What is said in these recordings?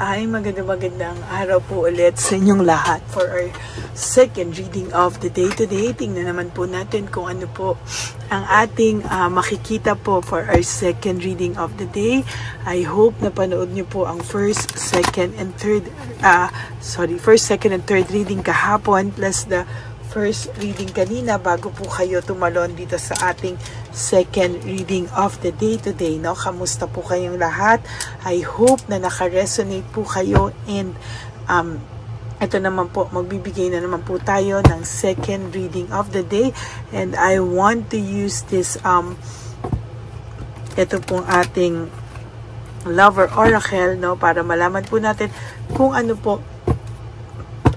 Ay, magandang araw po ulit sa inyong lahat for our second reading of the day today. Tingnan naman po natin kung ano po ang ating makikita po for our second reading of the day. I hope na panood niyo po ang first, second, and third reading kahapon plus the first reading kanina bago po kayo tumalon dito sa ating second reading of the day today, no? Kamusta po kayong lahat? I hope na naka-resonate po kayo, and ito naman po, magbibigay na naman po tayo ng second reading of the day, and I want to use this ito pong ating lover oracle, no, para malaman po natin kung ano po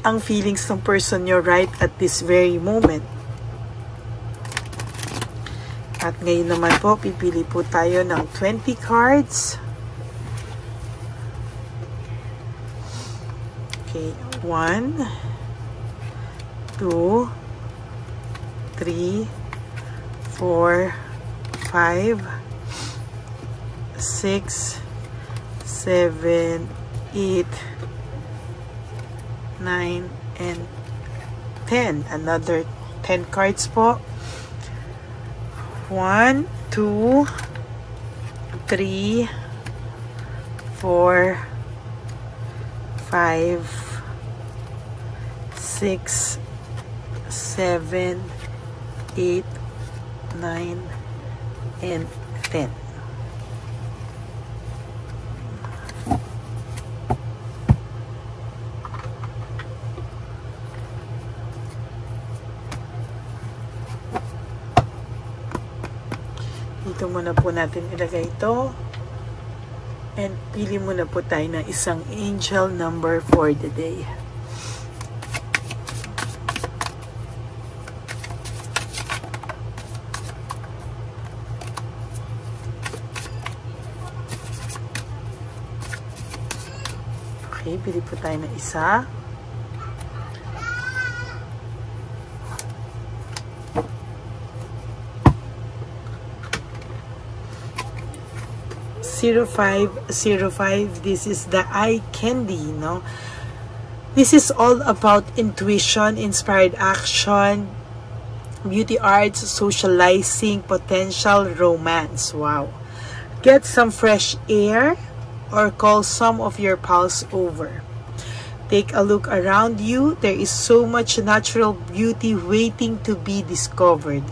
ang feelings ng person nyo right at this very moment. At ngayon naman po, pipili po tayo ng 20 cards. Okay, 1, 2, 3, 4, 5, 6, 7, 8, 9, and 10. Another 10 cards po. 1, 2, 3, 4, 5, 6, 7, 8, 9, and 10. Dito muna po natin ilagay ito. And pili muna po tayo ng isang angel number for the day. Okay, pili po tayo ng isa. (0505). This is the eye candy, no? This is all about intuition, inspired action, beauty arts, socializing, potential romance. Wow. Get some fresh air or call some of your pals over. Take a look around you. There is so much natural beauty waiting to be discovered.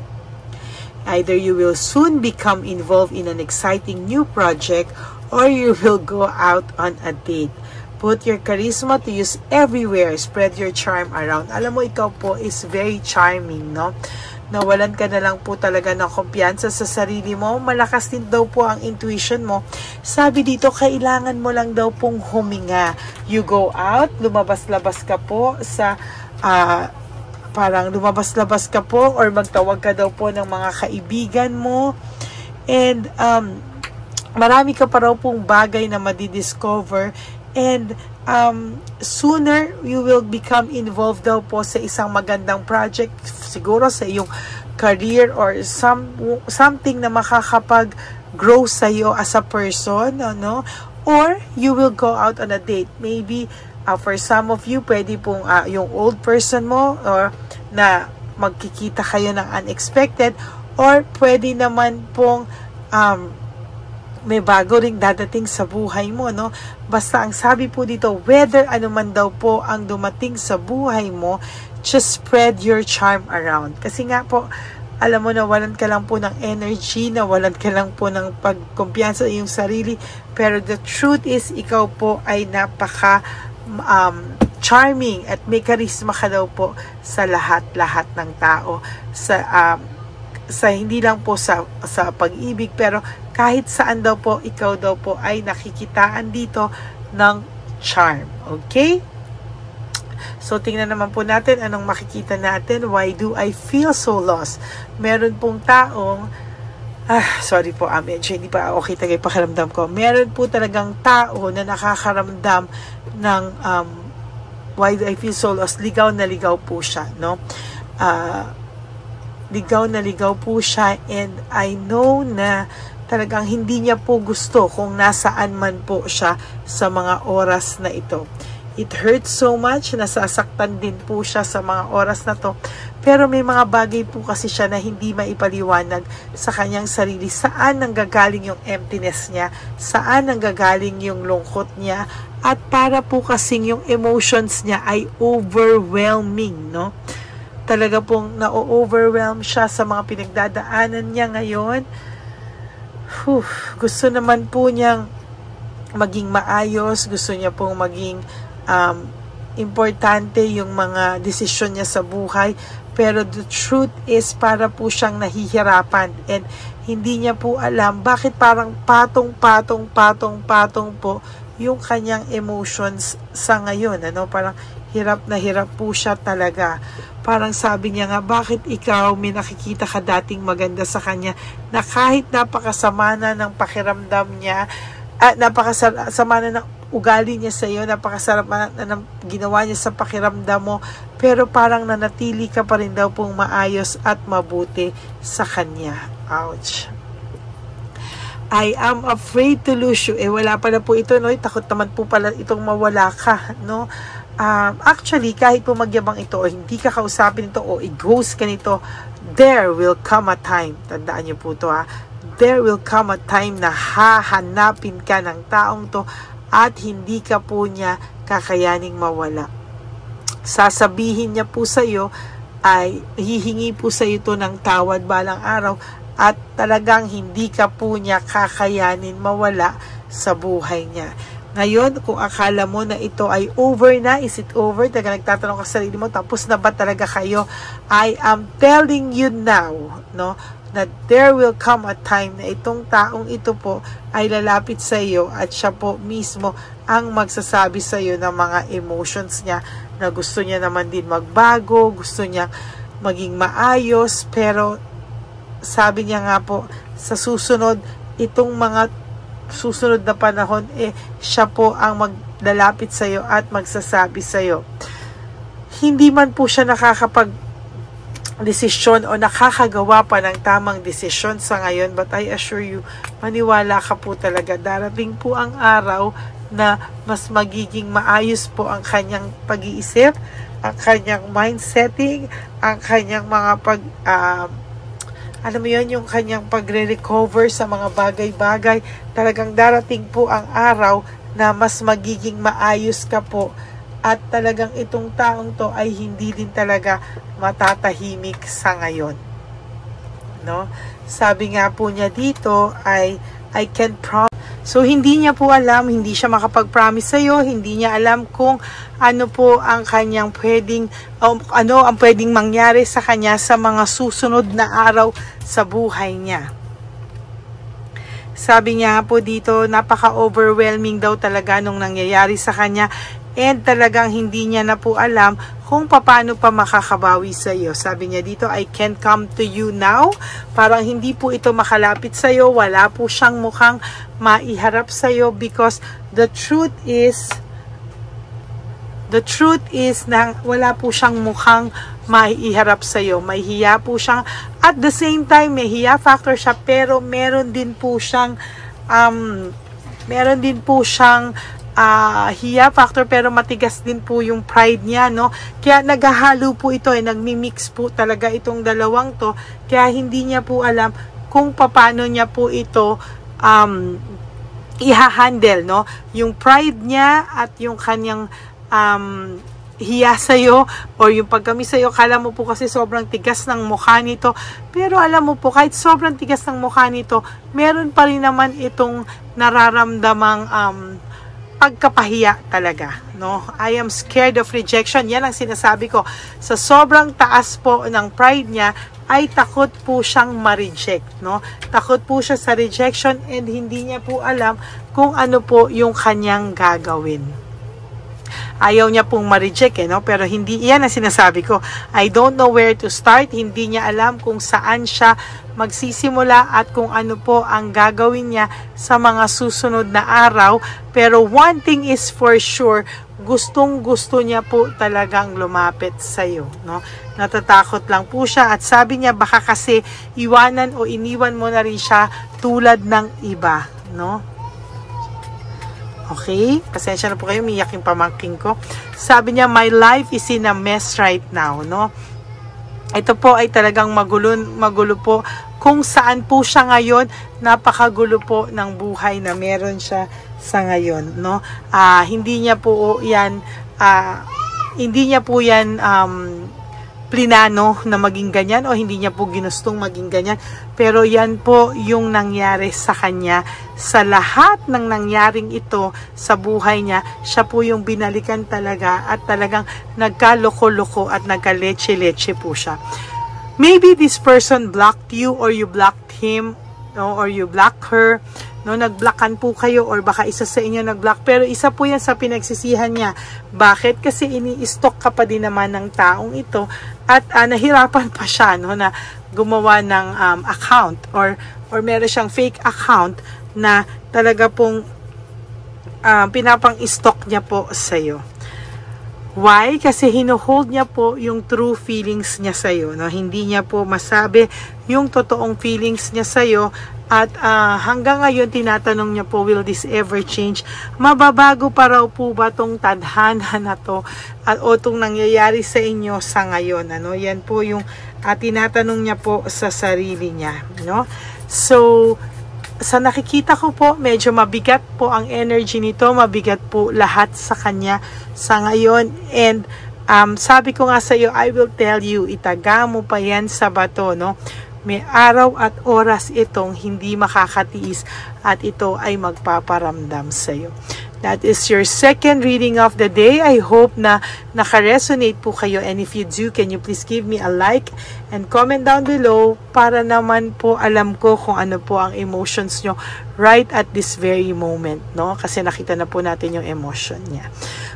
Either you will soon become involved in an exciting new project or you will go out on a date. Put your charisma to use everywhere. Spread your charm around. Alam mo, ikaw po is very charming, no? Nawalan ka na lang po talaga ng kumpiyansa sa sarili mo. Malakas din daw po ang intuition mo. Sabi dito, kailangan mo lang daw pong huminga. You go out, lumabas-labas ka po sa parang lumabas-labas ka po or magtawag ka daw po ng mga kaibigan mo, and marami ka pa raw pong bagay na madidiscover, and sooner you will become involved daw po sa isang magandang project, siguro sa iyong career or something na makakapag-grow sa iyo as a person, ano? Or you will go out on a date. Maybe for some of you, pwede pong yung old person mo or na magkikita kayo ng unexpected, or pwede naman pong may bago ring dadating sa buhay mo, no? Basta ang sabi po dito, whether ano man daw po ang dumating sa buhay mo, just spread your charm around. Kasi nga po, alam mo, nawalan ka lang po ng energy, nawalan ka lang po ng pagkumpiyansa sa iyong sarili, pero the truth is, ikaw po ay napaka charming at may charisma ka daw po sa lahat-lahat ng tao, sa hindi lang po sa pag-ibig, pero kahit saan daw po, ikaw daw po ay nakikitaan dito ng charm. Okay? So, tingnan naman po natin anong makikita natin. Why do I feel so lost? Meron pong taong sorry po, medyo hindi pa okay talaga yung pakiramdam ko. Meron po talagang tao na nakakaramdam ng why do I feel so lost? Ligaw na ligaw po siya, no? Ligaw na ligaw po siya, and I know na talagang hindi niya po gusto kung nasaan man po siya sa mga oras na ito. It hurts so much, nasasaktan din po siya sa mga oras na to. Pero may mga bagay po kasi siya na hindi maipaliwanag sa kanyang sarili. Saan nanggagaling yung emptiness niya? Saan nanggagaling yung lungkot niya? At para po kasing yung emotions niya ay overwhelming, no? Talaga pong na-overwhelm siya sa mga pinagdadaanan niya ngayon. Gusto naman po niyang maging maayos. Gusto niya pong maging importante yung mga desisyon niya sa buhay, pero the truth is para po siyang nahihirapan and hindi niya po alam bakit parang patong po yung kanyang emotions sa ngayon, ano, parang hirap na hirap po siya talaga. Parang sabi niya nga, bakit ikaw may nakikita ka dating maganda sa kanya na kahit napakasama na ng pakiramdam niya at napakasama na ng ugali niya sa iyo, napakasarap na ginawa niya sa pakiramdam mo, pero parang nanatili ka pa rin daw pong maayos at mabuti sa kanya. Ouch. I am afraid to lose you. Wala pala po ito, no? Takot naman po pala itong mawala ka, no? Actually, kahit po magyabang ito o hindi ka kausapin ito o i-ghost ka nito, there will come a time. Tandaan niyo po ito, ha? There will come a time na hahanapin ka ng taong to at hindi ka po niya kakayaning mawala. Sasabihin niya po sa iyo, ay hihingi po sa iyo ito ng tawad balang araw at talagang hindi ka po niya kakayanin mawala sa buhay niya. Ngayon, kung akala mo na ito ay over na, is it over? Talaga nagtatanong ka sa sarili mo, tapos na ba talaga kayo? I am telling you now, no, that there will come a time na itong taong ito po ay lalapit sa iyo at siya po mismo ang magsasabi sa iyo ng mga emotions niya na gusto niya naman din magbago, gusto niya maging maayos, pero sabi niya nga po sa susunod, itong mga susunod na panahon, siya po ang maglalapit sa iyo at magsasabi sa iyo. Hindi man po siya desisyon o nakakagawa pa ng tamang desisyon sa ngayon, but I assure you, maniwala ka po talaga, darating po ang araw na mas magiging maayos po ang kanyang pag-iisip, ang kanyang mindsetting, ang kanyang mga alam mo yun, yung kanyang pagre-recover sa mga bagay-bagay. Talagang darating po ang araw na mas magiging maayos ka po. At talagang itong taong to ay hindi din talaga matatahimik sa ngayon. No? Sabi nga po niya dito ay, I can promise. So, hindi niya po alam, hindi siya makapag-promise sa'yo, hindi niya alam kung ano po ang kanyang ano ang pwedeng mangyari sa kanya sa mga susunod na araw sa buhay niya. Sabi niya po dito, napaka-overwhelming daw talaga nung nangyayari sa kanya. And talagang hindi niya na po alam kung paano pa makakabawi sa iyo. Sabi niya dito, I can't come to you now. Parang hindi po ito makalapit sa iyo. Wala po siyang mukhang maiharap sa iyo because the truth is na wala po siyang mukhang maiharap sa iyo. May hiya po siyang, at the same time may hiya factor siya, pero meron din po siyang hiya factor, pero matigas din po yung pride niya, no? Kaya naghahalo po ito, nagmi-mix po talaga itong dalawang to, kaya hindi niya po alam kung paano niya po ito i-handle, no? Yung pride niya at yung kanyang hiya sa'yo or yung pagkami sa'yo. Kala mo po kasi sobrang tigas ng mukha nito, pero alam mo po, kahit sobrang tigas ng mukha nito, meron pa rin naman itong nararamdamang pagkapahiya talaga, no? I am scared of rejection. Yan ang sinasabi ko. Sa sobrang taas po ng pride niya, ay takot po siyang ma-reject, no? Takot po siya sa rejection and hindi niya po alam kung ano po yung kanyang gagawin. Ayaw niya pong ma-reject, no? Pero hindi, yan ang sinasabi ko. I don't know where to start. Hindi niya alam kung saan siya magsisimula at kung ano po ang gagawin niya sa mga susunod na araw. Pero one thing is for sure, gustong-gusto niya po talagang lumapit sa'yo, no? Natatakot lang po siya at sabi niya baka kasi iwanan o iniwan mo na rin siya tulad ng iba, no? Okay? Pasensya na po kayo, umiyak yung pamangking ko. Sabi niya, my life is in a mess right now, no? Ito po ay talagang magulo po. Kung saan po siya ngayon, napakagulo po ng buhay na meron siya sa ngayon, no? Hindi niya po yan plinano na maging ganyan o hindi niya po ginustong maging ganyan. Pero yan po yung nangyari sa kanya. Sa lahat ng nangyaring ito sa buhay niya, siya po yung binalikan talaga at talagang nagkaloko-loko at nagkaleche-leche po siya. Maybe this person blocked you or you blocked him, no, or you blocked her, no, nagblockan po kayo or baka isa sa inyo nagblock, pero isa po yan sa pinagsisihan niya. Bakit? Kasi ini-stalk ka pa din naman ng taong ito at nahirapan pa siya, no, na gumawa ng account or meron siyang fake account na talaga pong pinapang-stalk niya po sa'yo. Why? Kasi hino-hold niya po yung true feelings niya sa'yo, no? Hindi niya po masabi yung totoong feelings niya sa'yo at hanggang ngayon tinatanong niya po, will this ever change? Mababago pa raw po ba tong tadhana na to o tong nangyayari sa inyo sa ngayon, ano? Yan po yung tinatanong niya po sa sarili niya, no? So, sa nakikita ko po, medyo mabigat po ang energy nito, mabigat po lahat sa kanya sa ngayon. And sabi ko nga sa iyo, I will tell you, itaga mo pa yan sa bato, no? May araw at oras itong hindi makakatiis at ito ay magpaparamdam sa iyo. That is your second reading of the day. I hope na naka-resonate po kayo, and if you do, can you please give me a like and comment down below para naman po alam ko kung ano po ang emotions nyo right at this very moment, no? Kasi nakita na po natin yung emotion niya.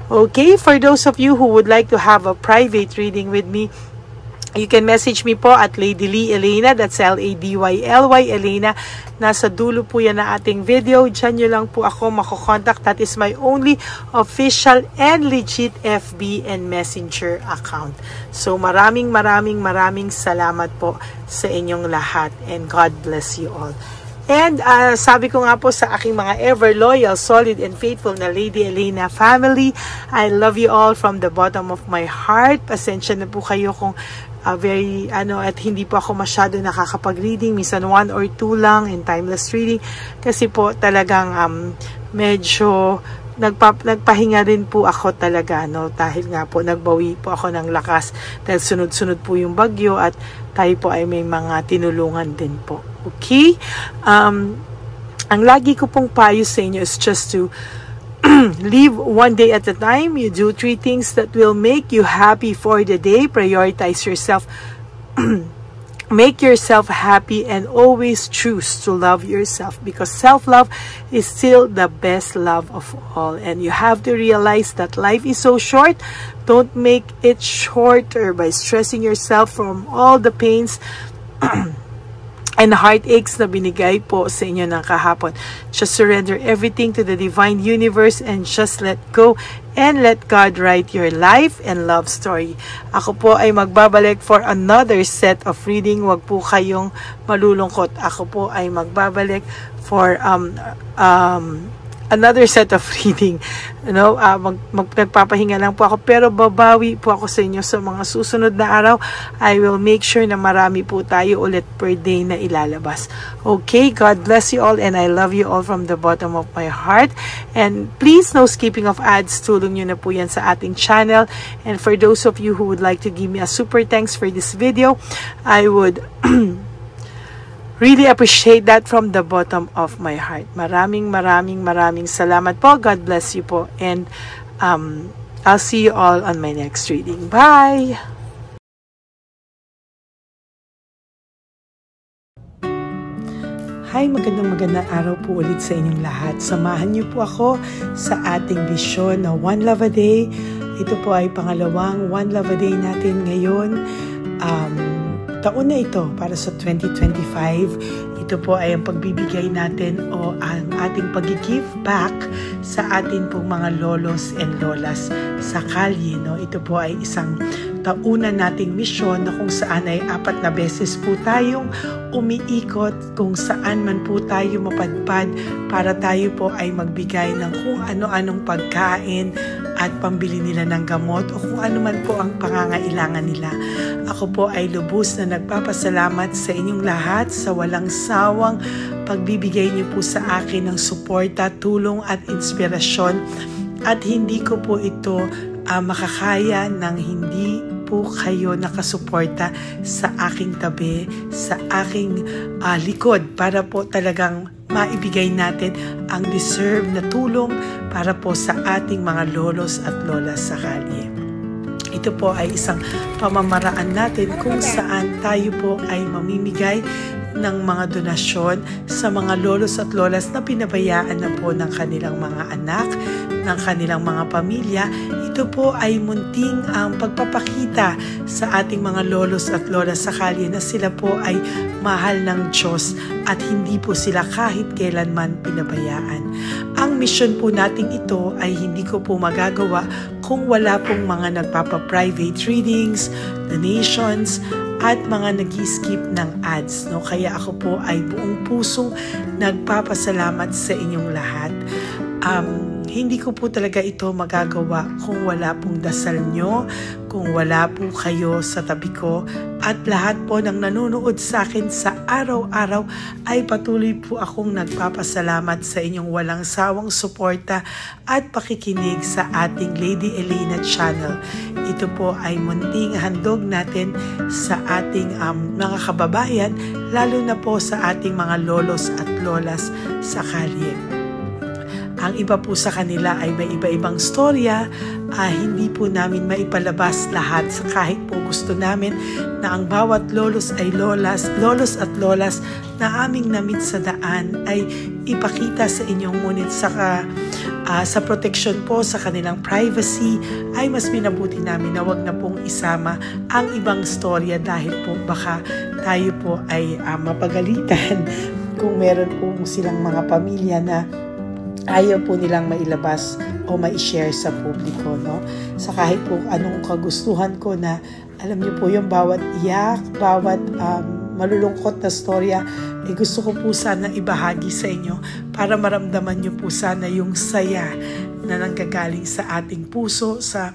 Okay, for those of you who would like to have a private reading with me, you can message me po at Lady Lee Elena, that's L-A-D-Y-L-Y Elena. Nasa dulo po yan na ating video. Diyan nyo lang po ako makokontak. That is my only official and legit FB and Messenger account. So maraming salamat po sa inyong lahat, and God bless you all. And sabi ko nga po sa aking mga ever loyal, solid, and faithful na Lady Elena family, I love you all from the bottom of my heart. Pasensya na po kayo kung at hindi po ako masyado nakakapag-reading, minsan 1 or 2 lang in timeless reading, kasi po talagang medyo nagpahinga rin po ako talaga, no, dahil nga po nagbawi po ako ng lakas dahil sunod-sunod po yung bagyo at tayo po ay may mga tinulungan din po. Okay? Ang lagi ko pong payo sa inyo is just to live one day at a time. You do 3 things that will make you happy for the day. Prioritize yourself. Make yourself happy and always choose to love yourself, because self-love is still the best love of all. And you have to realize that life is so short. Don't make it shorter by stressing yourself from all the pains and heartaches na binigay po sa inyo ng kahapon. Just surrender everything to the divine universe and just let go and let God write your life and love story. Ako po ay magbabalik for another set of reading. Huwag po kayong malulungkot. Ako po ay magbabalik for another set of reading. Nagpapahinga lang po ako, pero babawi po ako sa inyo sa mga susunod na araw. I will make sure na marami po tayo ulit per day na ilalabas. Okay, God bless you all, and I love you all from the bottom of my heart. And please, no skipping of ads. Tulong nyo na po yan sa ating channel. And for those of you who would like to give me a super thanks for this video, I would really appreciate that from the bottom of my heart. Maraming salamat po. God bless you po. And I'll see you all on my next reading. Bye! Hi, magandang araw po ulit sa inyong lahat. Samahan niyo po ako sa ating vision na One Love a Day. Ito po ay pangalawang One Love a Day natin ngayon. Taon na ito para sa 2025. Ito po ay ang pagbibigay natin o ang ating pag-give back sa atin pong mga lolos and lolas sa kalye. No? Ito po ay isang taunan nating misyon na kung saan ay 4 na beses po tayong umiikot kung saan man po tayo mapadpad para tayo po ay magbigay ng kung ano-anong pagkain at pambili nila ng gamot o kung ano man po ang pangangailangan nila. Ako po ay lubos na nagpapasalamat sa inyong lahat sa walang sawang pagbibigay niyo po sa akin ng suporta, tulong at inspirasyon, at hindi ko po ito makakaya ng hindi po kayo nakasuporta sa aking tabi, sa aking likod para po talagang maibigay natin ang deserve na tulong para po sa ating mga lolos at lolas sa kalye. Ito po ay isang pamamaraan natin kung saan tayo po ay mamimigay ng mga donasyon sa mga lolos at lolas na pinabayaan na po ng kanilang mga anak, ng kanilang mga pamilya. Ito po ay munting ang pagpapakita sa ating mga lolos at lolas sa kalye na sila po ay mahal ng Diyos at hindi po sila kahit kailanman pinabayaan. Ang mission po nating ito ay hindi ko po magagawa kung wala pong mga nagpapa-private readings, donations, at mga nag-skip ng ads. No? Kaya ako po ay buong pusong nagpapasalamat sa inyong lahat. Hindi ko po talaga ito magagawa kung wala pong dasal nyo, kung wala po kayo sa tabi ko, at lahat po ng nanonood sa akin sa araw-araw ay patuloy po akong nagpapasalamat sa inyong walang sawang suporta at pakikinig sa ating Lady Elena channel. Ito po ay munting handog natin sa ating mga kababayan, lalo na po sa ating mga lolos at lolas sa kalye. Ang iba po sa kanila ay may iba-ibang storya, hindi po namin maipalabas lahat kahit po gusto namin na ang bawat lolos at lolas na aming namit sa daan ay ipakita sa inyong, ngunit sa protection po sa kanilang privacy ay mas minabuti namin na wag na pong isama ang ibang storya dahil po baka tayo po ay mapagalitan kung meron po silang mga pamilya na ayaw po nilang mailabas o ma-share sa publiko, no? Sa kahit po anong kagustuhan ko na, alam niyo po yung bawat iyak, bawat malulungkot na storya, gusto ko po sana ibahagi sa inyo para maramdaman niyo po sana yung saya na nanggagaling sa ating puso, sa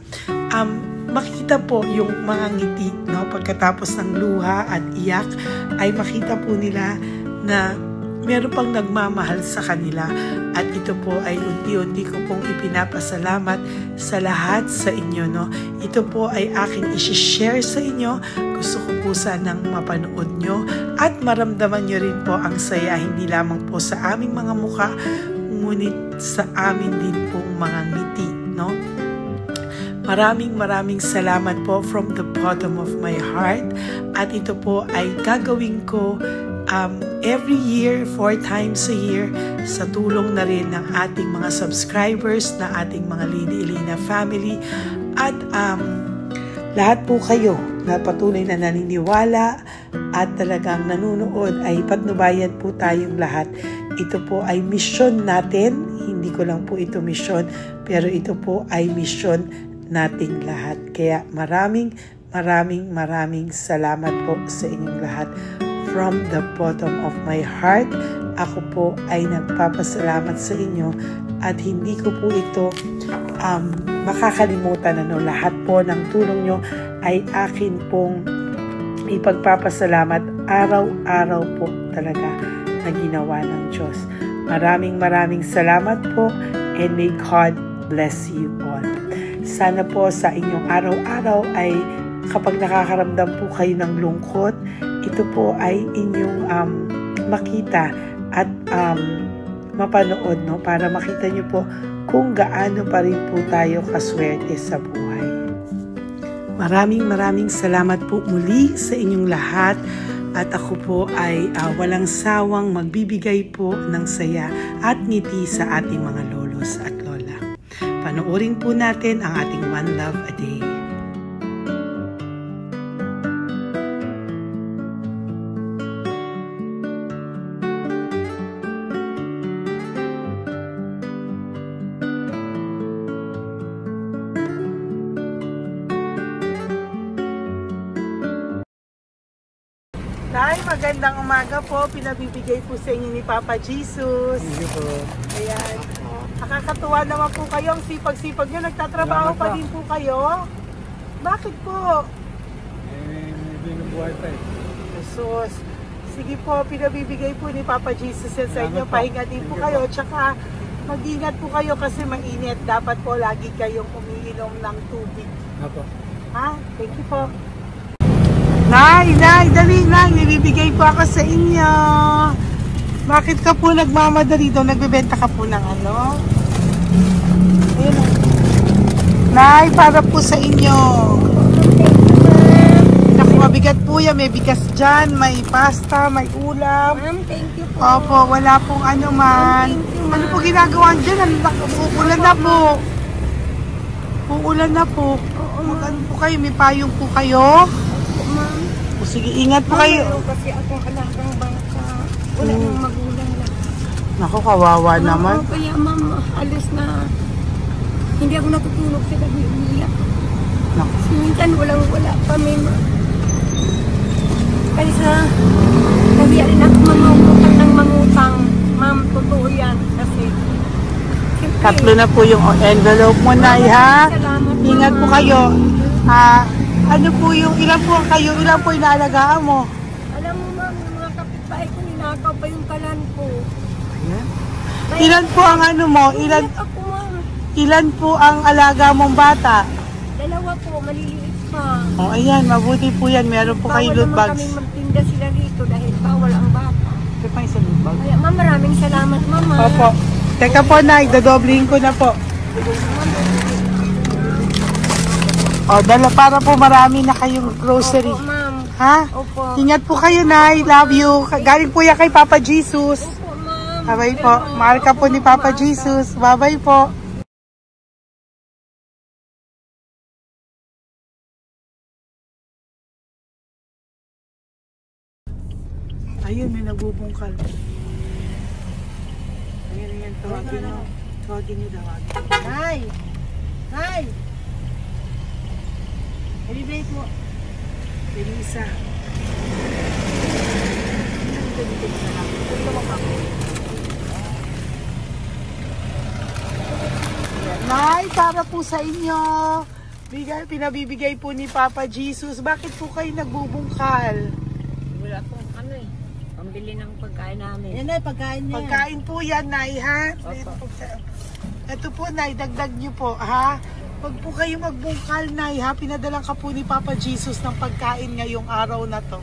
makita po yung mga ngiti, no? Pagkatapos ng luha at iyak ay makita po nila na meron pang nagmamahal sa kanila, at ito po ay unti-unti ko pong ipinapasalamat sa lahat sa inyo, no? Ito po ay aking isi-share sa inyo. Gusto ko po sanang mapanood nyo at maramdaman nyo rin po ang saya, hindi lamang po sa aming mga muka, ngunit sa amin din pong mga ngiti, no? Maraming salamat po from the bottom of my heart, at ito po ay gagawin ko every year, 4 times a year, sa tulong na rin ng ating mga subscribers, na ating mga Lady Elena family, at lahat po kayo na patuloy na naniniwala at talagang nanonood, ay patnubayan po tayong lahat. Ito po ay mission natin, hindi ko lang po ito mission, pero ito po ay mission nating lahat. Kaya maraming salamat po sa inyong lahat. From the bottom of my heart, ako po ay nagpapasalamat sa inyo, at hindi ko po ito makakalimutan. Lahat po ng tulong nyo ay akin pong ipagpapasalamat araw-araw po talaga na ginawa ng Diyos. Maraming salamat po, and may God bless you all. Sana po sa inyong araw-araw ay kapag nakakaramdam po kayo ng lungkot, ito po ay inyong makita at mapanood, no? Para makita nyo po kung gaano pa rin po tayo kaswerte sa buhay. Maraming salamat po muli sa inyong lahat, at ako po ay walang sawang magbibigay po ng saya at ngiti sa ating mga lolos at lola. Panoorin po natin ang ating One Love a Day. Nay, magandang umaga po. Pinabibigay po sa inyo ni Papa Jesus. Sige po. Ayan. Nakakatuwa naman po kayo. Ang sipag-sipag nyo. Nagtatrabaho pa din po kayo. Bakit po? Binubuhay pa eh. Jesus. Sige po, pinabibigay po ni Papa Jesus yan sa inyo. Pahinga din po kayo. Tsaka mag-ingat po kayo kasi mainit. Dapat po lagi kayong umiinom ng tubig. Apo. Ha? Thank you po. Nay, dali na. Nilibigay po ako sa inyo. Bakit ka po nagmamadali daw? Nagbebenta ka po ng ano? Ayun o. Nay, para po sa inyo. Naku, mabigat po yan. May bigas dyan, may pasta, may ulam. Ma'am, thank you po. Opo, wala pong ano man. Ano po ginagawa dyan? Uulan na po. Uulan na po. Mag-ano po kayo? May payong po kayo? Ma'am. O sige, ingat po kayo. Kasi akong alagang bata. Wala nang magulang lang. Naku, kawawa naman. Oo, kaya ma'am, halos na hindi ako natutulog sa gabi. Umiyak. Naku. Minsan wala kami. Kaya sa nabiya rin ako mangutang ng mangutang. Ma'am, totoo yan. Kasi siyempre, Tatlo na po yung envelope mo, Nay, ha? salamat, Ingat po ma'am. kayo. Ano po yung, ilan po kayo, ilan po inaalagaan mo? Alam mo ma'am, yung mga kapitbahay ko, ninakaw pa yung kalan ko. Ilan po ang ano mo? Umiyak ako ma'am. Ilan po ang alaga mong bata? Dalawa po, maliliit pa. O, ayan, mabuti po yan. Meron po kayo loot Bawal naman bags. kaming magtinda sila rito dahil bawal ang bata. Ito pa yung sa loot bag. Kaya ma'am, maraming salamat mama. Opo. Teka po, Nay, dadobling ko na po. O, dala para po marami na kayong grocery. Opo ma'am. Ha? Opo. Ingat po kayo, Nay. Love you. Galing po yan kay Papa Jesus. Opo ma'am. Bye-bye po. Mahal ka po ni Papa Jesus. Bye-bye po. Ayun, may nagbubungkal. Ayan. Tawagin nyo. Tawagin nyo daw. Nay! Nay! Ibibigay po. Elisa. Nay, para po sa inyo. Pinabibigay po ni Papa Jesus. Bakit po kayo nagbubungkal? Wala po ano eh. Pambili ng pagkain namin. Yan na, pagkain niya. Pagkain po yan, Nay, ha? Ito po, Nay, dagdag nyo po, ha? Huwag po kayo magbungkal, Nay, ha? Pinadalang ka po ni Papa Jesus ng pagkain ngayong araw na to.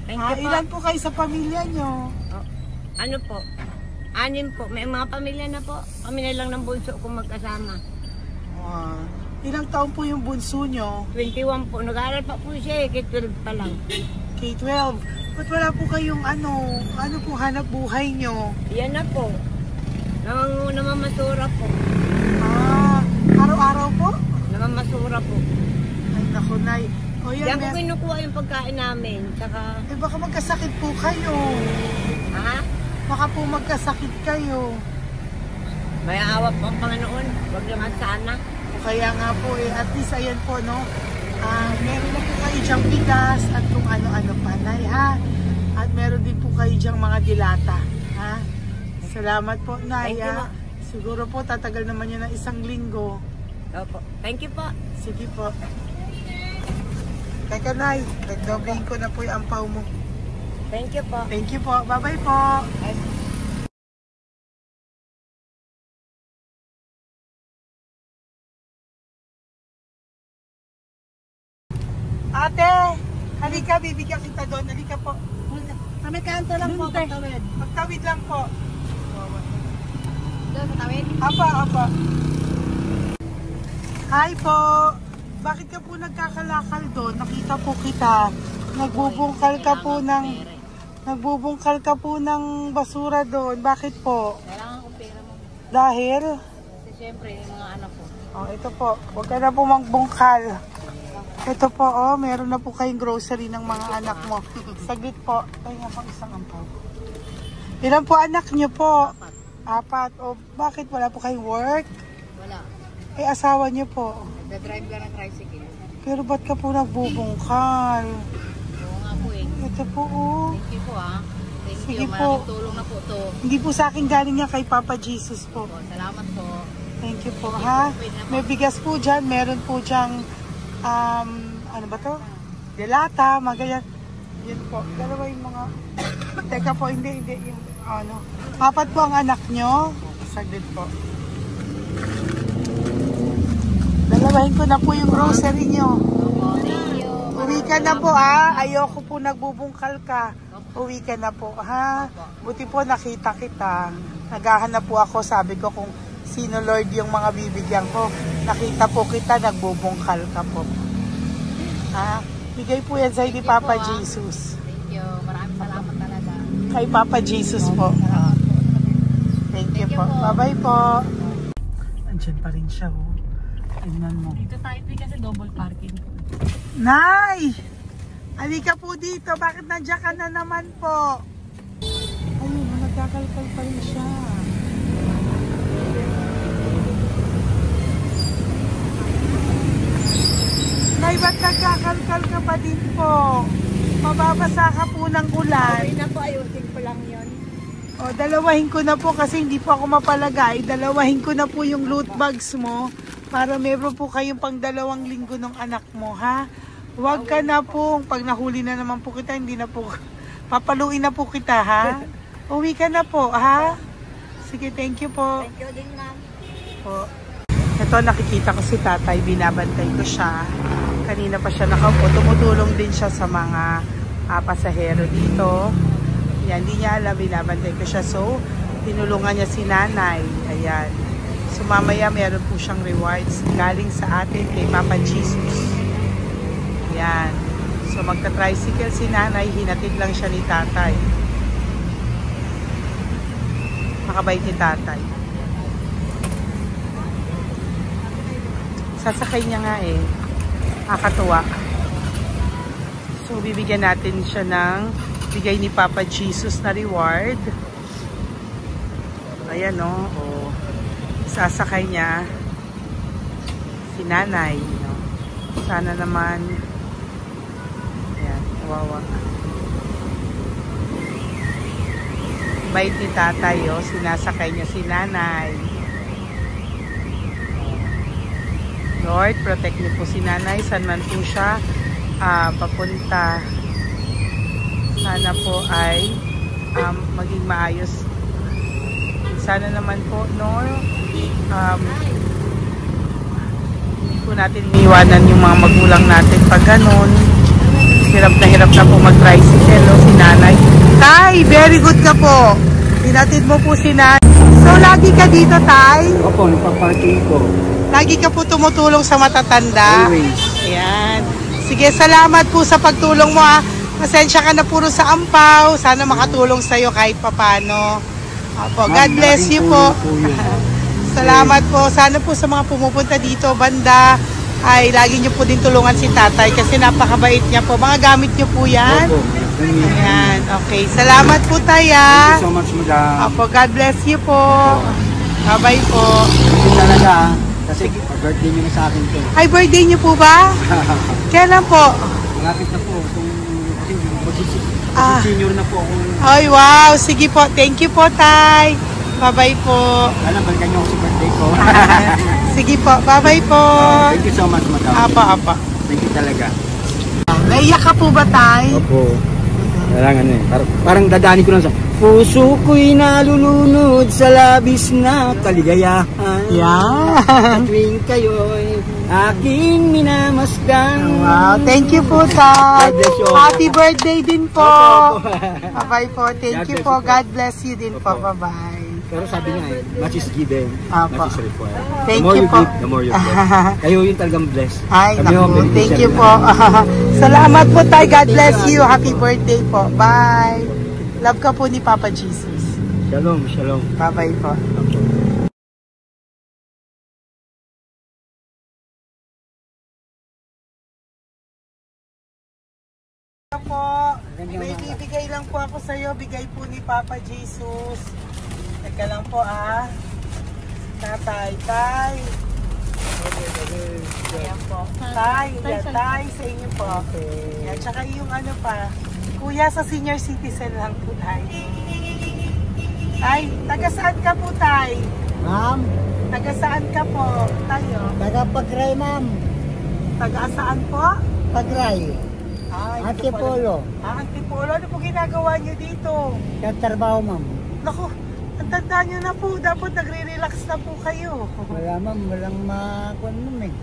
Thank Ha? you po. Ilan po kayo sa pamilya nyo? Oh, ano po? 6 po. May mga pamilya na po. Kami na lang ng bunso kung magkasama. Ilang taon po yung bunso nyo? 21 po. Nag-aaral pa po siya eh. K-12 pa lang. K-12. Ba't wala po kayong ano po hanap buhay nyo? Yan na po. Namamasura po. Araw-araw po? Namamasura po. Ay, naku, Nay. O yan, Diyan ko kinukuha yung pagkain namin. Saka, baka magkasakit po kayo. ha? Baka po magkasakit kayo. May awa po ang Panginoon. Huwag naman sana. O kaya nga po, at least ayan po, no? Meron na po kayo dyang bigas at kung ano-ano pa, Nay, ha? At meron din po kayo dyang mga dilata, ha? Salamat po, Nay, Thank you, ha? Siguro po, tatagal naman yun ng 1 linggo. Opo. Thank you po. Sige po. Teka, Nay, nagdobling ko na po yung ampaw mo. Thank you po. Thank you po. Bye-bye po. Ate, halika, bibigyan kita doon. Halika po. Kami kanto lang po, patawid. Magtawid lang po. Doon, patawid? Apa. Hi po. Bakit ka po nagkakalakal doon? Nakita po kita. Nagbubungkal ka po ng basura doon. Bakit po? Kailangan ko pera mo. Dahil? Kasi siyempre, yung mga anak ko. Oh, ito po. Huwag ka na po magbungkal. Ito po, oh. Meron na po kayong grocery ng mga anak mo. Saglit po. Ay nga pang isang ampaw. Ilan po anak niyo po? 4. O, bakit wala po kayong work? Wala. Eh, asawa niyo po. Nagda-drive ka ng tricycle. Pero ba't ka po nagbubungkal? Oo nga po eh. Ito po, oh. Thank you po Thank Sige you. po. Maraming tulong na po to. Hindi po sa akin galing yan kay Papa Jesus po. Salamat po. Thank you po, ha? May bigas po dyan. Meron po dyang, ano ba to? Delata, mga ganyan. Yan po. Dalawa yung mga... Teka po, hindi. Yung, ano. Apat po ang anak nyo. Saglit po. Dalawahin ko na po yung grocery nyo. Uwi ka na po, ha? Ayoko po nagbubungkal ka. Uwi ka na po, ha? Buti po nakita kita. Naghahanap po ako, sabi ko kung sino Lord yung mga bibigyan ko. Nakita po kita, nagbubungkal ka po. Ha? Bigay po yan sa ni Papa Jesus. Thank you. Maraming salamat talaga. Kay Papa Jesus po. Thank you po. Bye-bye po. Andyan pa rin siya, oh. Tingnan mo. Dito tayo kasi double parking. Nay! Halika po dito. Bakit nandiyan ka na naman po? Ayun, nagkakalkal pa rin siya. Nay, ba't nagkakalkal ka pa din po? Mababasa ka po ng ulan. Okay na po, ayusin ko lang yun. O, dalawahin ko na po kasi hindi po ako mapalagay. Dalawahin ko na po yung loot bags mo para meron po kayong pang 2 linggo ng anak mo, ha? Huwag ka na po. Pag nahuli na naman po kita, hindi na po, papaluin na po kita, ha? Uwi ka na po, ha? Sige, thank you po. Thank you din, ma'am. Po. Ito, nakikita ko si tatay, binabantay ko siya. Kanina pa siya nakaupo. Tumutulong din siya sa mga pasahero dito. Yan, hindi niya alam, binabantay ko siya. So, tinulungan niya si nanay. Ayan. So, mamaya meron po siyang rewards galing sa atin kay Papa Jesus. Ayan. So, magta-tricycle si nanay. Hinatid lang siya ni tatay. Makabait ni tatay. Sasakay niya nga eh. Nakakatuwa. So, bibigyan natin siya ng bigay ni Papa Jesus na reward. Ayan, no? O, sasakay niya si nanay. No? Sana naman ayan, kawawa. Bait ni tatay, oh. Sinasakay niya si nanay. Lord, protect niyo po si nanay. Saan man po siya papunta. Sana po ay maging maayos. Sana naman po, no? Hindi po natin iniwanan yung mga magulang natin pag ganun. Hirap na po mag-tricycle, no? Si nanay. Tay, very good ka po. Hinatid mo po si nanay. So, lagi ka dito, Tay? Opo, nagpa-parking po. Lagi ka po tumutulong sa matatanda. Always. Ayan. Sige, salamat po sa pagtulong mo, ha. Pasensya ka na puro sa ampaw. Sana makatulong sa'yo kahit papano. Opo, God bless you po. Salamat po. Sana po sa mga pumupunta dito, banda, ay lagi nyo po din tulungan si tatay kasi napakabait niya po. Mga gamit nyo po yan. Opo. Ayan, okay. Salamat po tayo. Thank you so much, madam. Opo, God bless you po. Bye-bye po. Ito talaga, kasi birthday nyo na sa akin to. Ay, birthday nyo po ba? Kailan po? Malapit na po. Kasi senior na po ako. Ay, wow. Sige po. Thank you po, Tay. Bye-bye po. Alam, balikan nyo ako sa birthday ko. Sige po. Bye-bye po. Thank you so much, madam. Apa. Thank you talaga. Naiyak ka po ba, Tay? Opo. Parang ano eh. Parang dadaanin ko lang sa puso ko'y nalulunod sa labis na kaligayahan. Yan. Tuwing kayo'y aking minamasdan. Wow. Thank you po, Tay. God bless you. Happy birthday din po. Opo. Bye-bye po. Thank you po. God bless you din po. Bye-bye. Pero sabi niya eh, much is given, Apo. much is required. Thank The more you you po. give, the more you get. Kayo yung talagang blessed. Ay, Kami yung naku. Thank beneficiary you po. lang. Salamat po, Tay. God bless you. Happy birthday po. Bye. Love ka po ni Papa Jesus. Shalom, shalom. Bye-bye po. Po, may bibigay lang po ako sa iyo, bigay po ni Papa Jesus. Teka lang po Tatay, Tay. Ayan po. Tay, sa inyo po. Yan, tsaka yung ano pa, Kuya, sa senior citizen lang po tayo. Tay, taga saan ka po, Tay? Ma'am, Taga saan ka po, tayo? taga Pagray, ma'am. Taga saan po? Pagray. Ay, Antipolo. Antipolo. Ano po ginagawa niyo dito? Nagtrabaho, ma'am. Naku, ang tanda niyo na po. Dapat nagre-relax na po kayo. Wala, ma'am. Walang makuan, ma'am eh.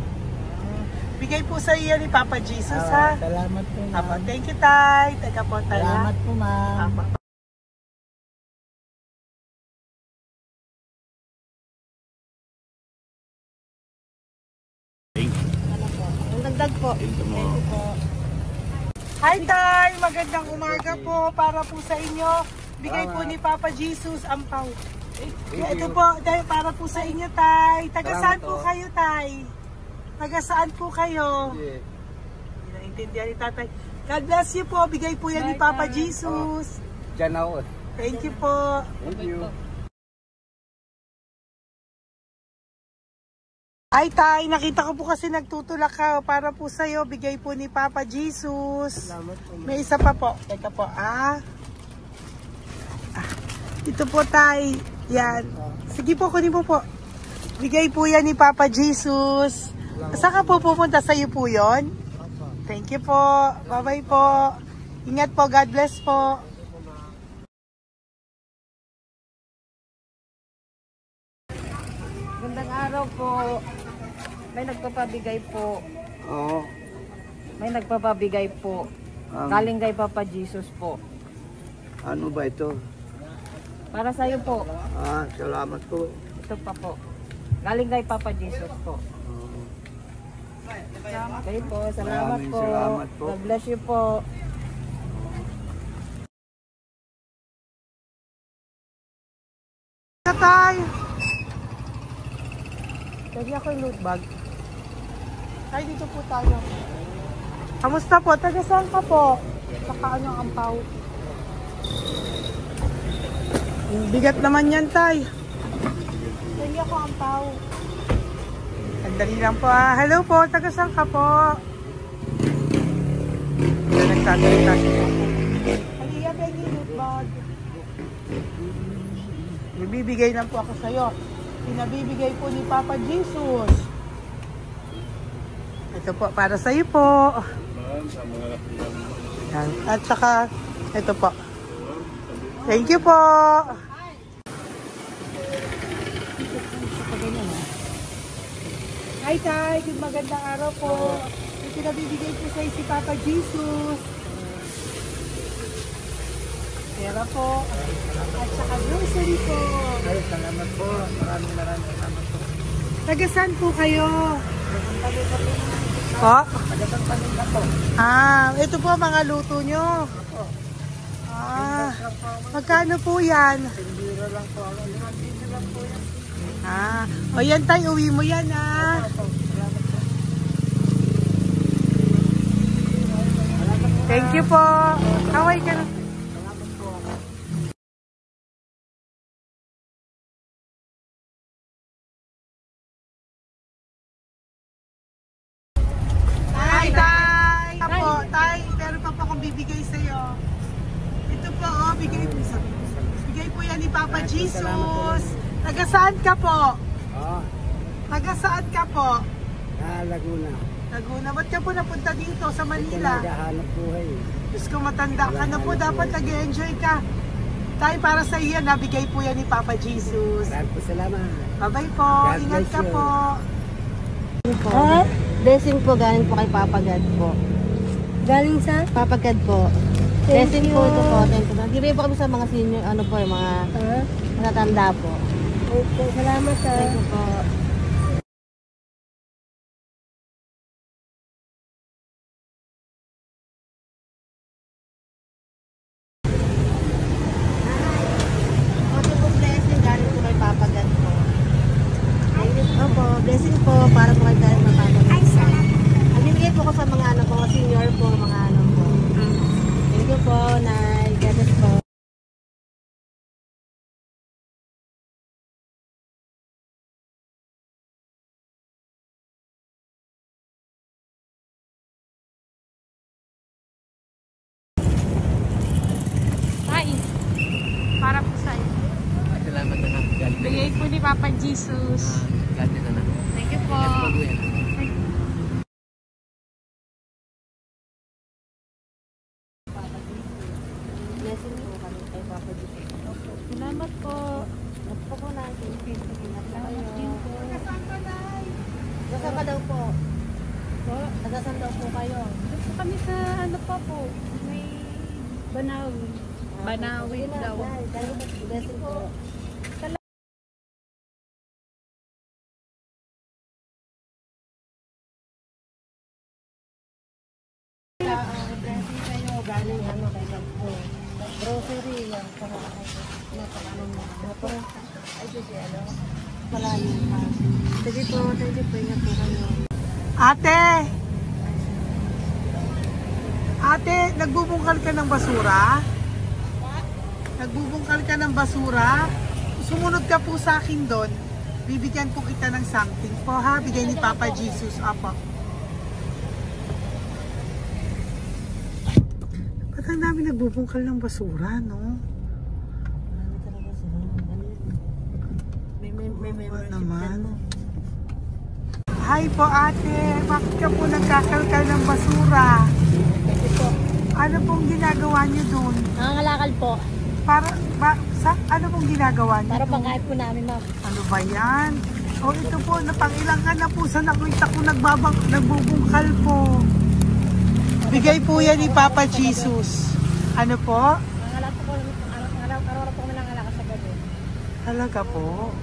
Bigay po sa iyo ni Papa Jesus, ha? Salamat po, Apo, ma'am. thank you, Tay. Taga po, Tay. Salamat po, ma'am. Apo. Ang dagdag po. Hi, Tay! Magandang umaga po para po sa inyo. Bigay po ni Papa Jesus ang pau. Ito po, Tay, para po sa inyo, Tay. Taga saan po kayo, Tay? Taga saan po kayo? Hindi naintindihan ni Tatay. God bless you po. Bigay po yan ni Papa Jesus. Diyan ako. Thank you po. Thank you. Ay, Tay, nakita ko po kasi nagtutulak ka para po sa'yo. Bigay po ni Papa Jesus. May isa pa po. Teka po, ito po, Tay. Yan. Sige po, kunin po po. Bigay po yan ni Papa Jesus. Saan ka po pupunta? Sa'yo po yun? Thank you po. Bye-bye po. Ingat po. God bless po. Gandang araw po. May nagpapabigay po. Oo. May nagpapabigay po. Galing kay Papa Jesus po. Ano ba ito? Para sa iyo po. Salamat po. Ito pa po. Galing kay Papa Jesus po. Okay po. Salamat Maraming po. salamat po. God bless you po. Tay! Lagi ako yung loot bag. Tay, dito po tayo. Kamusta po? Taga saan ka po? Saka ano ang ampaw? Bigat naman yan, Tay. Lagi ako ang ampaw. Sandali lang po, Hello po, taga saan ka po? Nagsasalita siya. Halika, Peggy, loot bag. Bibigay lang po ako sa'yo. Pinabibigay po ni Papa Jesus. Ito po, para sa'yo po. Yan. At saka, ito po. Thank you po. Hi, Tay. Good magandang araw po. Yung pinabibigay po sa'yo si Papa Jesus. Pera po. At saka grocery po. Ay, salamat po. Maraming salamat po. Taga saan po kayo? Po? Ito po mga luto nyo. Magkano po yan? O yan tayo, uwi mo yan Thank you po. Kaway ka na. Tay, meron pa po akong bibigay sa'yo. Ito po, bigay po yan ni Papa Jesus. Taga saan ka po? Taga saan ka po? Laguna. Laguna. Ba't ka po napunta dito sa Manila? Naghahanap buhay. Diyos ko, matanda ka na po. Dapat nag-enjoy ka. Tay, para sa iyo, nabigay po yan ni Papa Jesus. Maraming po salamat. Bye-bye po. God Ingat bless ka you. po. Blessing po galing po kay Papa God po. Galing sa? Papa God po. Blessing po ito po. Thank you. Nagbibigay po kami sa mga senior, yung mga matatanda po. Okay, salamat Thank you po. Jesus. God bless na. Thank you po. Blessing po kami kay Papa Jesus. Salamat po. At po po natin. Salamat din po. Nasaan ka daw po? Po. Nasaan daw po kayo? Gusto kami sa ano pa po. May Banawi. Banawi daw. Blessing po. Blessing kayo. Galing ano kay Kappo. Grocery. Yung napakanon mo. Ay, kasi ano. Malalim pa. Sige po. Thank you po. Ingat po kayo. Ate! Ate, nagbubungkal ka ng basura? Nagbubungkal ka ng basura? Sumunod ka po sa akin doon. Bibigyan po kita ng something po ha. Bigay ni Papa Jesus. Apo. Ba't ang dami nagbubungkal ng basura, no? May Ano naman? Hi po ate. Bakit ka po nagkakalkal ng basura? Ano pong ginagawa niyo doon? Nangangalakal po. Ano pong ginagawa niyo? Para pangkain po namin, ma'am. Ano ba yan? O ito po, napangilang ka na po sa nakita ko nagbubungkal po. Bigay po yan ni Papa Jesus. Ano po? Nangangalak po araw-araw po kami nangangalakal sa gabi. Talaga po?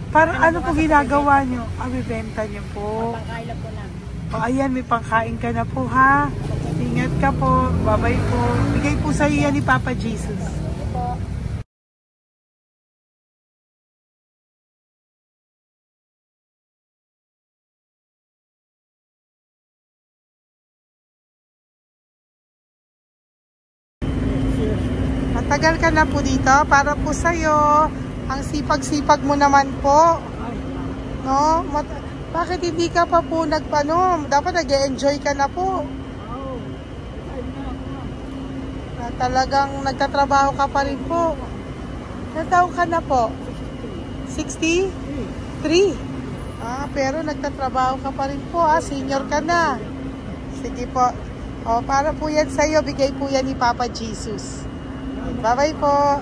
Para ano po ginagawa niyo? Bibenta niyo po. Pangkain lang po namin. O ayan, may pangkain ka na po ha. Ingat ka po. Bye-bye po. Bigay po sa iyo yan ni Papa Jesus. Po. Matagal ka na po dito para po sa iyo. Ang sipag-sipag mo naman po. No? Bakit hindi ka pa po nagpanom? Dapat nag-e-enjoy ka na po. Na talagang nagtatrabaho ka pa rin po. Ilang taon ka na po? 63? Pero nagtatrabaho ka pa rin po. Senior ka na. Sige po. O, para po yan sa iyo. Bigay po yan ni Papa Jesus. Bye-bye po.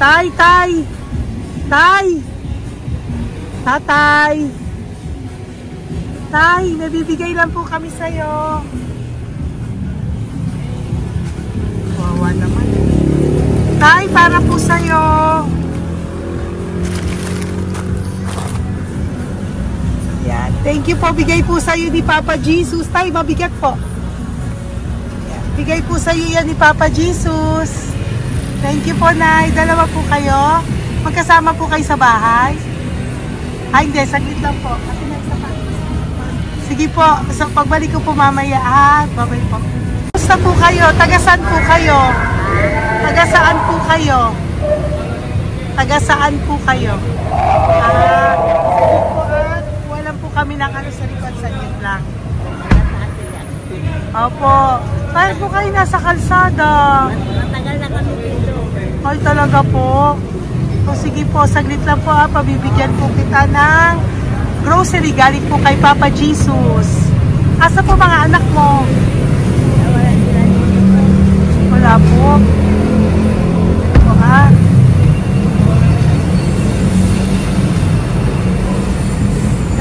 Tay! Tatay! Tay, nabibigay lang po kami sa'yo. Wawa naman. Tay, para po sa'yo. Yan. Thank you po. Bigay po sa'yo ni Papa Jesus. Tay, mabigat po. Yan. Bigay po sa'yo yan ni Papa Jesus. Thank you po, Nay. Dalawa po kayo. Magkasama po kayo sa bahay. Hindi. Saglit lang po. Sige po. So, pagbalik ko po mamaya. Bye-bye po. Gusto po kayo? Tagasaan po kayo? Tagasaan po kayo? Tagasaan po kayo? Sige po walang po kami ng sa likod. Saglit lang. Opo. Bakit po kayo nasa kalsada? Matagal na kami dito. Ay, talaga po. O sige po, saglit lang po pabibigyan po kita ng grocery galing po kay Papa Jesus. Asa po mga anak mo? Wala po. O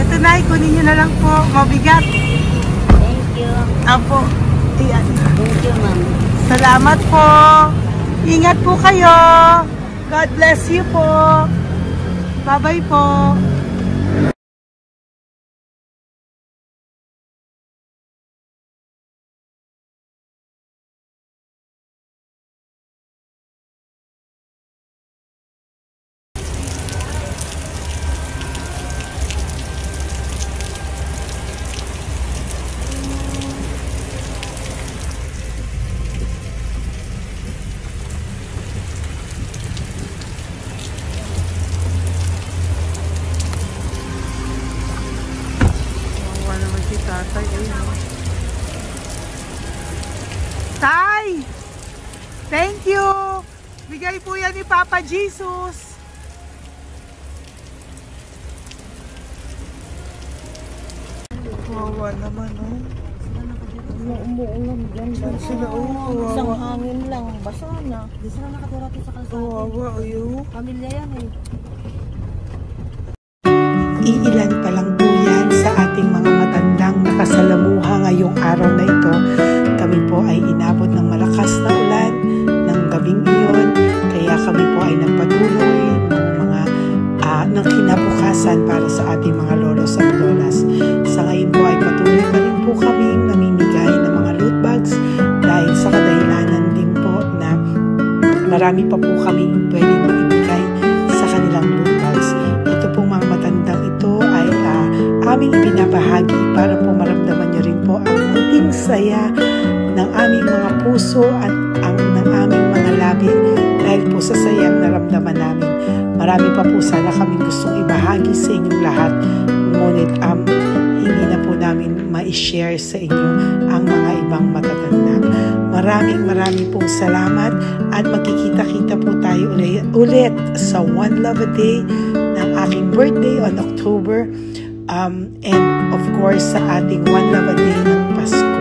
Ito na, kunin nyo na lang po. Mabigat. Thank you. Apo. Ayan. Thank you, ma'am. Salamat po. Ingat po kayo. God bless you po. Bye-bye po. Bigay po yan ni Papa Jesus. Kawawa naman, oh. Umuulan dyan. Sila, oh, Isang kawawa. hangin lang, basa na. Di sila nakatira dito sa kalsada. Kawawa, oh. Pamilya yan eh. Iilan pa lang po yan sa ating mga matandang nakasalamuha ngayong araw na ito. Kami po ay inabot ng malakas na ulan ng gabing iyon. Kaya kami po ay nagpatuloy ng kinabukasan para sa ating mga lolos at lolas. Sa ngayon po ay patuloy pa rin po kami namimigay ng mga loot bags dahil sa kadahilanan din po na marami pa po kami pwedeng maibigay sa kanilang loot bags. Ito pong mga matandang ito ay aming ibinabahagi para po maramdaman nyo rin po ang muling saya ng aming mga puso at ng aming mga labi dahil po sa sayang naramdaman namin. Marami pa po sana kaming gustong ibahagi sa inyong lahat, ngunit hindi na po namin ma-share sa inyo ang mga ibang matatanda. Maraming pong salamat at magkikita-kita po tayo ulit sa One Love a Day ng aking birthday on October and of course sa ating One Love a Day ng Pasko.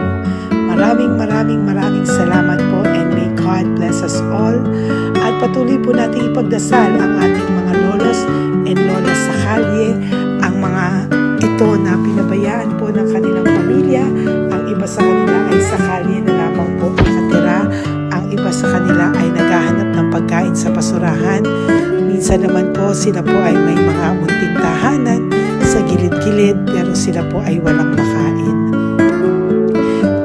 Maraming salamat po and may God bless us all. At patuloy po natin ipagdasal ang ating mga lolos and lolas sa kalye, ang mga ito na pinabayaan po ng kanilang pamilya. Ang iba sa kanila ay sa kalye na lamang po nakatira. Ang iba sa kanila ay naghahanap ng pagkain sa basurahan. Minsan naman po sila po ay may mga munting tahanan sa gilid-gilid pero sila po ay walang makain.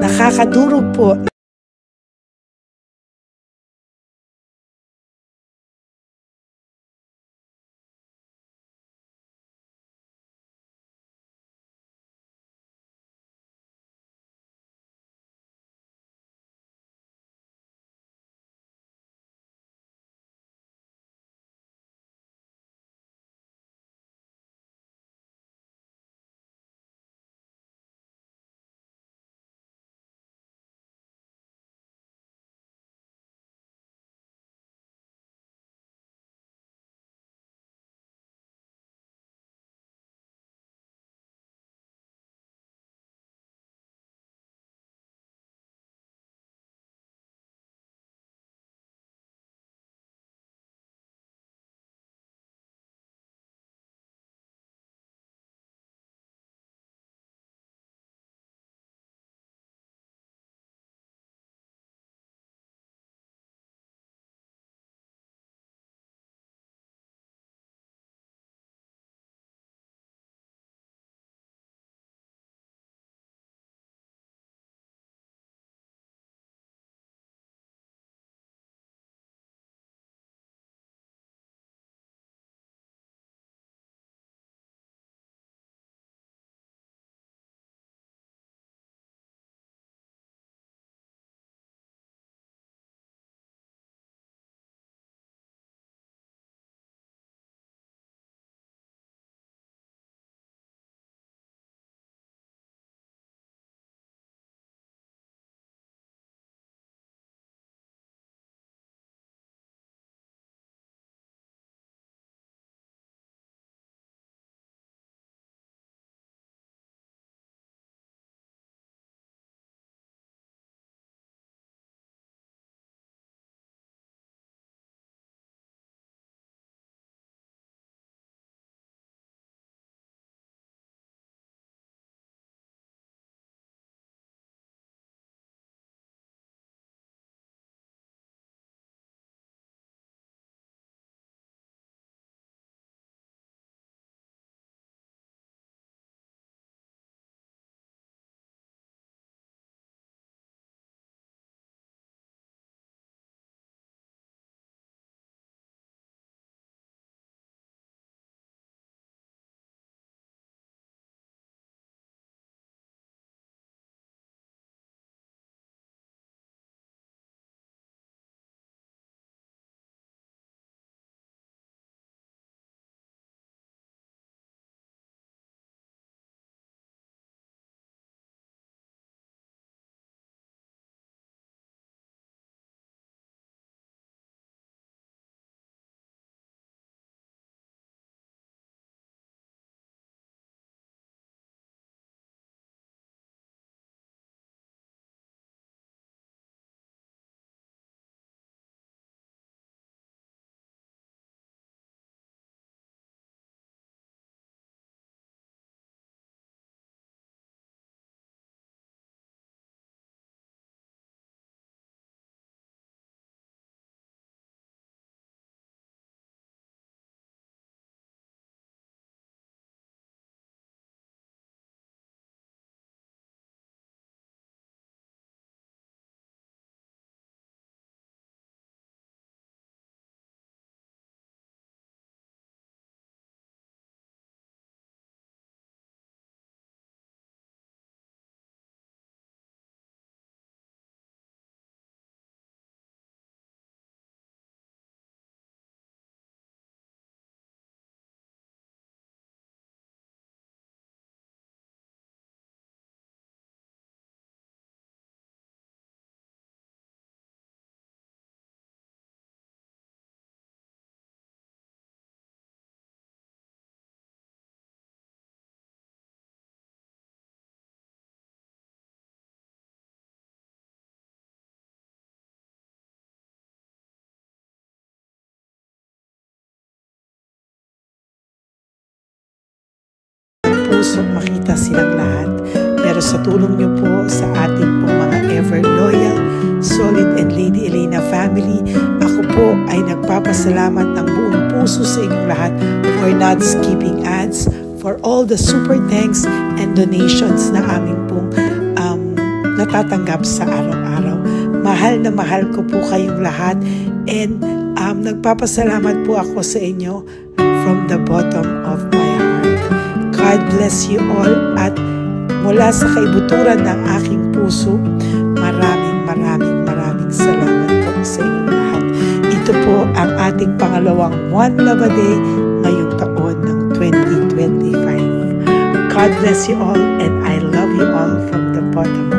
Nakakadurog po pusong makita silang lahat. Pero sa tulong niyo po sa ating pong mga ever loyal, Solid and Lady Elena family, ako po ay nagpapasalamat ng buong puso sa inyong lahat for not skipping ads, for all the super thanks and donations na aming pong natatanggap sa araw-araw. Mahal na mahal ko po kayong lahat, and nagpapasalamat po ako sa inyo from the bottom of my heart. God bless you all, at mula sa kaibuturan ng aking puso, maraming salamat po sa inyong lahat. Ito po ang ating pangalawang One Love a Day ngayong taon ng 2025. God bless you all, and I love you all from the bottom